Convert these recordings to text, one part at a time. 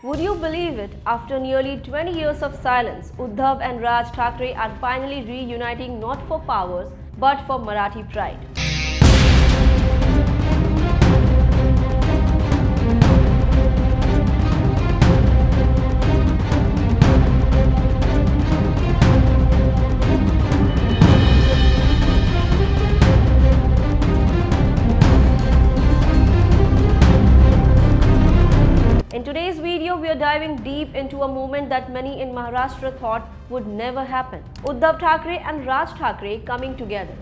Would you believe it? After nearly 20 years of silence, Uddhav and Raj Thackeray are finally reuniting not for powers but for Marathi pride. In today's video, we are diving deep into a moment that many in Maharashtra thought would never happen. Uddhav Thackeray and Raj Thackeray coming together.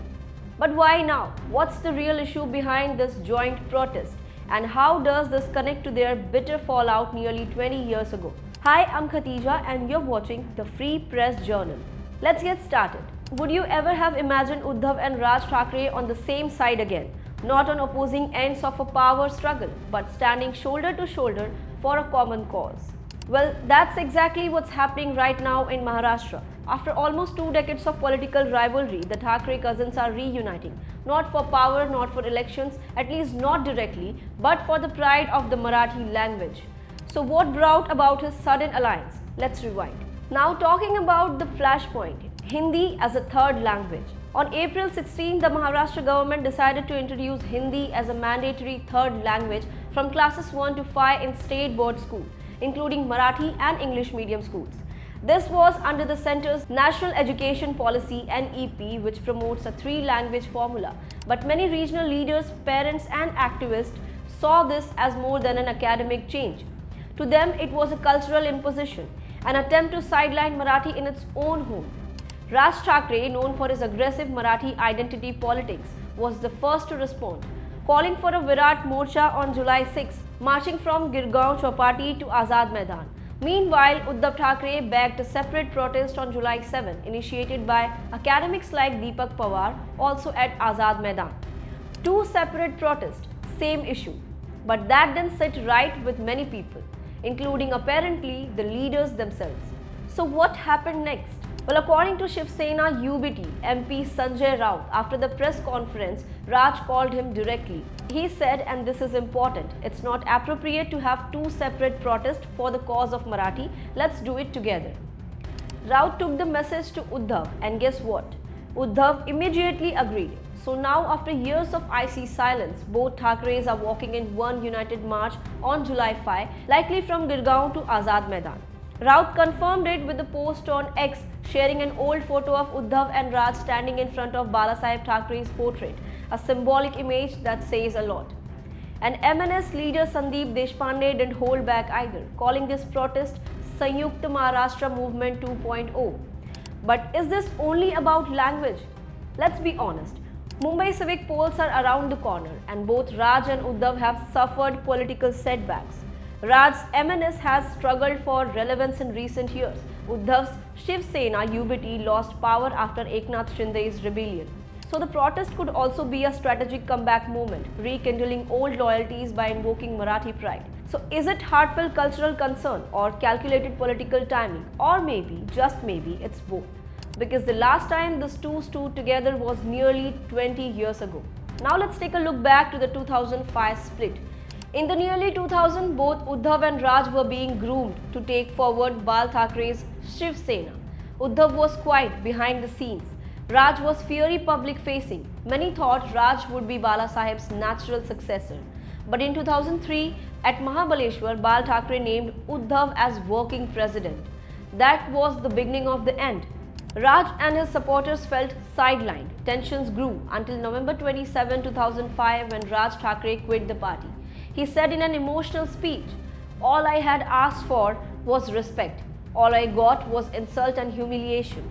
But why now? What's the real issue behind this joint protest? And how does this connect to their bitter fallout nearly 20 years ago? Hi, I'm Khatija and you're watching the Free Press Journal. Let's get started. Would you ever have imagined Uddhav and Raj Thackeray on the same side again? Not on opposing ends of a power struggle, but standing shoulder to shoulder for a common cause. Well, that's exactly what's happening right now in Maharashtra. After almost 2 decades of political rivalry, the Thackeray cousins are reuniting. Not for power, not for elections, at least not directly, but for the pride of the Marathi language. So what brought about his sudden alliance? Let's rewind. Now talking about the Flashpoint, Hindi as a third language. On April 16, the Maharashtra government decided to introduce Hindi as a mandatory third language from classes 1 to 5 in state board schools, including Marathi and English medium schools. This was under the centre's National Education Policy (NEP), which promotes a 3-language formula. But many regional leaders, parents and activists saw this as more than an academic change. To them, it was a cultural imposition, an attempt to sideline Marathi in its own home. Raj Thackeray, known for his aggressive Marathi identity politics, was the first to respond, calling for a Virat Morcha on July 6, marching from Girgaon Chowpatty to Azad Maidan. Meanwhile, Uddhav Thackeray backed a separate protest on July 7, initiated by academics like Deepak Pawar, also at Azad Maidan. 2 separate protests, same issue. But that didn't sit right with many people, including apparently the leaders themselves. So what happened next? Well, according to Shiv Sena UBT MP Sanjay Raut, after the press conference, Raj called him directly. He said, and this is important, it's not appropriate to have 2 separate protests for the cause of Marathi, let's do it together. Raut took the message to Uddhav and guess what? Uddhav immediately agreed. So now after years of icy silence, both Thackerays are walking in one united march on July 5, likely from Girgaon to Azad Maidan. Raut confirmed it with a post on X, sharing an old photo of Uddhav and Raj standing in front of Balasaheb Thackeray's portrait, a symbolic image that says a lot. And MNS leader Sandeep Deshpande didn't hold back either, calling this protest Sanyukta Maharashtra Movement 2.0. But is this only about language? Let's be honest. Mumbai civic polls are around the corner and both Raj and Uddhav have suffered political setbacks. Raj's MNS has struggled for relevance in recent years. Uddhav's Shiv Sena UBT lost power after Eknath Shinde's rebellion. So the protest could also be a strategic comeback moment, rekindling old loyalties by invoking Marathi pride. So is it heartfelt cultural concern or calculated political timing? Or maybe, just maybe, it's both. Because the last time these two stood together was nearly 20 years ago. Now let's take a look back to the 2005 split. In the nearly 2000, both Uddhav and Raj were being groomed to take forward Bal Thackeray's Shiv Sena. Uddhav was quiet behind the scenes. Raj was fiery public-facing. Many thought Raj would be Balasaheb's natural successor. But in 2003, at Mahabaleshwar, Bal Thackeray named Uddhav as working president. That was the beginning of the end. Raj and his supporters felt sidelined. Tensions grew until November 27, 2005 when Raj Thackeray quit the party. He said in an emotional speech, "All I had asked for was respect. All I got was insult and humiliation."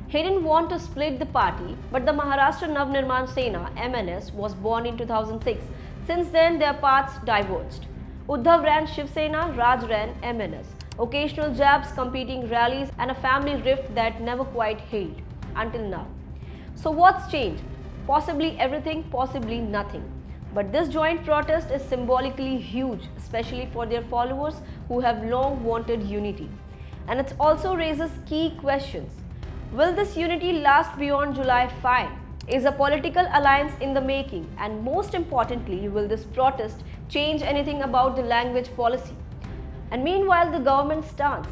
He didn't want to split the party, but the Maharashtra Navnirman Sena (MNS) was born in 2006. Since then, their paths diverged. Uddhav ran Shiv Sena, Raj ran MNS. Occasional jabs, competing rallies, and a family rift that never quite healed until now. So what's changed? Possibly everything, possibly nothing. But this joint protest is symbolically huge, especially for their followers who have long wanted unity. And it also raises key questions. Will this unity last beyond July 5? Is a political alliance in the making? And most importantly, will this protest change anything about the language policy? And meanwhile, the government stance.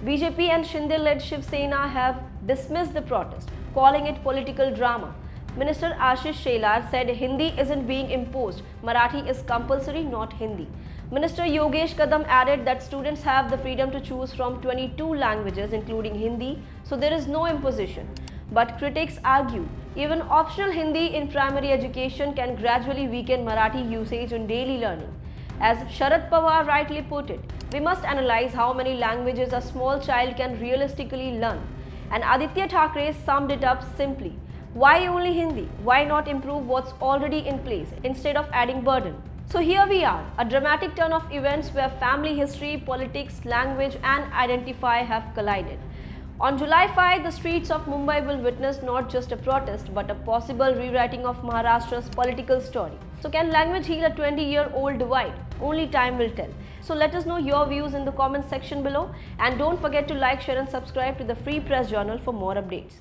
BJP and Shinde-led Shiv Sena have dismissed the protest, calling it political drama. Minister Ashish Shelar said Hindi isn't being imposed, Marathi is compulsory, not Hindi. Minister Yogesh Kadam added that students have the freedom to choose from 22 languages including Hindi, so there is no imposition. But critics argue even optional Hindi in primary education can gradually weaken Marathi usage in daily learning. As Sharad Pawar rightly put it, we must analyze how many languages a small child can realistically learn. And Aditya Thackeray summed it up simply. Why only Hindi? Why not improve what's already in place instead of adding burden? So here we are, a dramatic turn of events where family history, politics, language and identity have collided. On July 5, the streets of Mumbai will witness not just a protest but a possible rewriting of Maharashtra's political story. So can language heal a 20-year-old divide? Only time will tell. So let us know your views in the comment section below, and don't forget to like, share and subscribe to the Free Press Journal for more updates.